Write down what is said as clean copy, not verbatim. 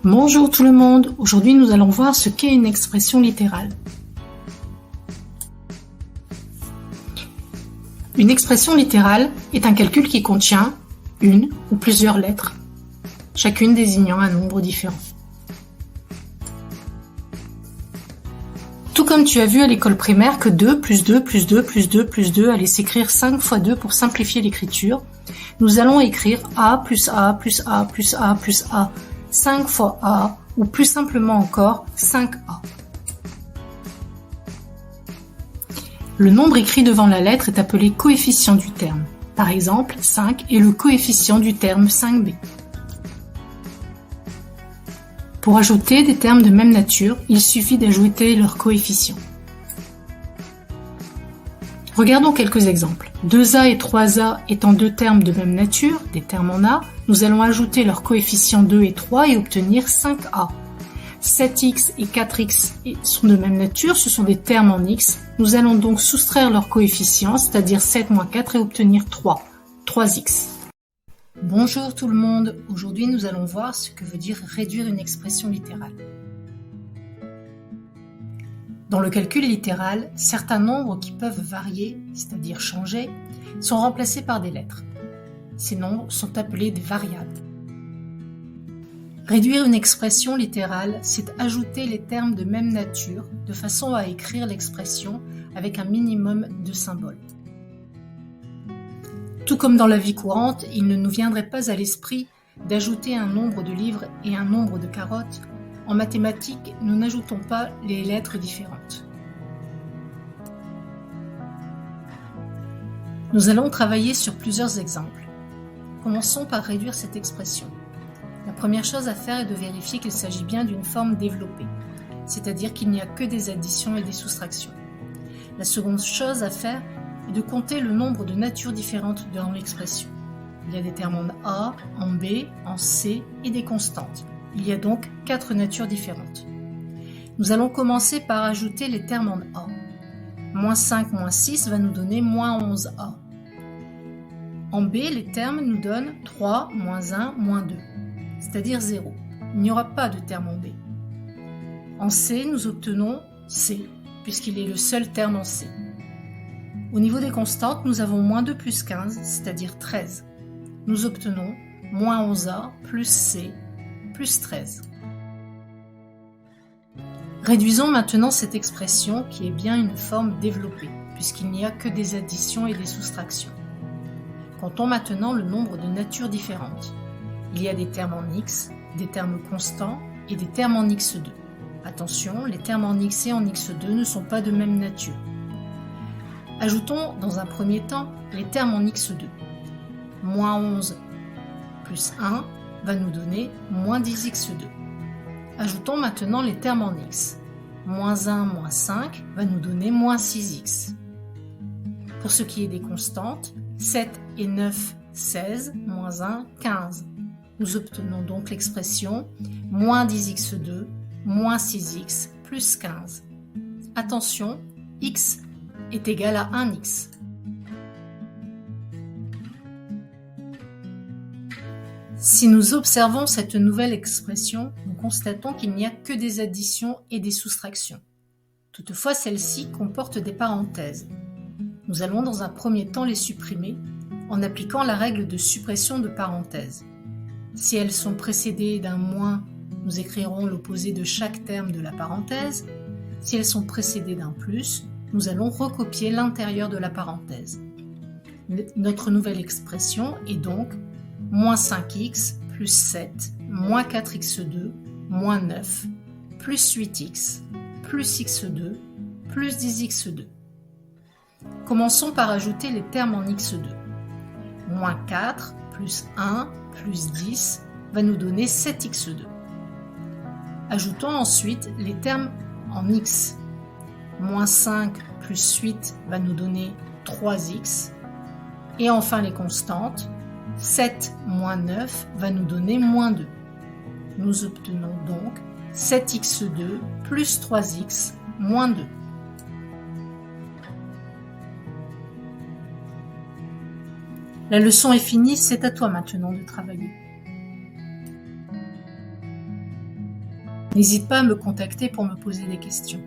Bonjour tout le monde, aujourd'hui nous allons voir ce qu'est une expression littérale. Une expression littérale est un calcul qui contient une ou plusieurs lettres, chacune désignant un nombre différent. Tout comme tu as vu à l'école primaire que 2 plus 2 plus 2 plus 2 plus 2 allait s'écrire 5 fois 2 pour simplifier l'écriture, nous allons écrire A plus A plus A plus A plus A 5 fois A, ou plus simplement encore 5A. Le nombre écrit devant la lettre est appelé coefficient du terme. Par exemple, 5 est le coefficient du terme 5B. Pour ajouter des termes de même nature, il suffit d'ajouter leur coefficient. Regardons quelques exemples. 2A et 3A étant deux termes de même nature, des termes en A, nous allons ajouter leurs coefficients 2 et 3 et obtenir 5A. 7x et 4x sont de même nature, ce sont des termes en x. Nous allons donc soustraire leurs coefficients, c'est-à-dire 7 moins 4 et obtenir 3x. Bonjour tout le monde, aujourd'hui nous allons voir ce que veut dire réduire une expression littérale. Dans le calcul littéral, certains nombres qui peuvent varier, c'est-à-dire changer, sont remplacés par des lettres. Ces nombres sont appelés des variables. Réduire une expression littérale, c'est ajouter les termes de même nature de façon à écrire l'expression avec un minimum de symboles. Tout comme dans la vie courante, il ne nous viendrait pas à l'esprit d'ajouter un nombre de livres et un nombre de carottes. En mathématiques, nous n'ajoutons pas les lettres différentes. Nous allons travailler sur plusieurs exemples. Commençons par réduire cette expression. La première chose à faire est de vérifier qu'il s'agit bien d'une forme développée, c'est-à-dire qu'il n'y a que des additions et des soustractions. La seconde chose à faire est de compter le nombre de natures différentes dans l'expression. Il y a des termes en A, en B, en C et des constantes. Il y a donc 4 natures différentes. Nous allons commencer par ajouter les termes en A. Moins 5, moins 6 va nous donner moins 11A. En B, les termes nous donnent 3, moins 1, moins 2, c'est-à-dire 0. Il n'y aura pas de terme en B. En C, nous obtenons C, puisqu'il est le seul terme en C. Au niveau des constantes, nous avons moins 2 plus 15, c'est-à-dire 13. Nous obtenons moins 11A plus C plus 13. Réduisons maintenant cette expression qui est bien une forme développée, puisqu'il n'y a que des additions et des soustractions. Comptons maintenant le nombre de natures différentes. Il y a des termes en x, des termes constants et des termes en x2. Attention, les termes en x et en x2 ne sont pas de même nature. Ajoutons dans un premier temps les termes en x2. Moins 11 plus 1 va nous donner moins 10x2. Ajoutons maintenant les termes en x. Moins 1 moins 5 va nous donner moins 6x. Pour ce qui est des constantes, 7 et 9, 16, moins 1, 15. Nous obtenons donc l'expression moins 10x2, moins 6x, plus 15. Attention, x est égal à 1x. Si nous observons cette nouvelle expression, nous constatons qu'il n'y a que des additions et des soustractions. Toutefois, celles-ci comportent des parenthèses. Nous allons dans un premier temps les supprimer en appliquant la règle de suppression de parenthèses. Si elles sont précédées d'un moins, nous écrirons l'opposé de chaque terme de la parenthèse. Si elles sont précédées d'un plus, nous allons recopier l'intérieur de la parenthèse. Notre nouvelle expression est donc moins 5x plus 7, moins 4x2, moins 9, plus 8x, plus x2, plus 10x2. Commençons par ajouter les termes en x2. Moins 4 plus 1 plus 10 va nous donner 7x2. Ajoutons ensuite les termes en x. Moins 5 plus 8 va nous donner 3x. Et enfin les constantes. 7 moins 9 va nous donner moins 2. Nous obtenons donc 7x2 plus 3x moins 2. La leçon est finie, c'est à toi maintenant de travailler. N'hésite pas à me contacter pour me poser des questions.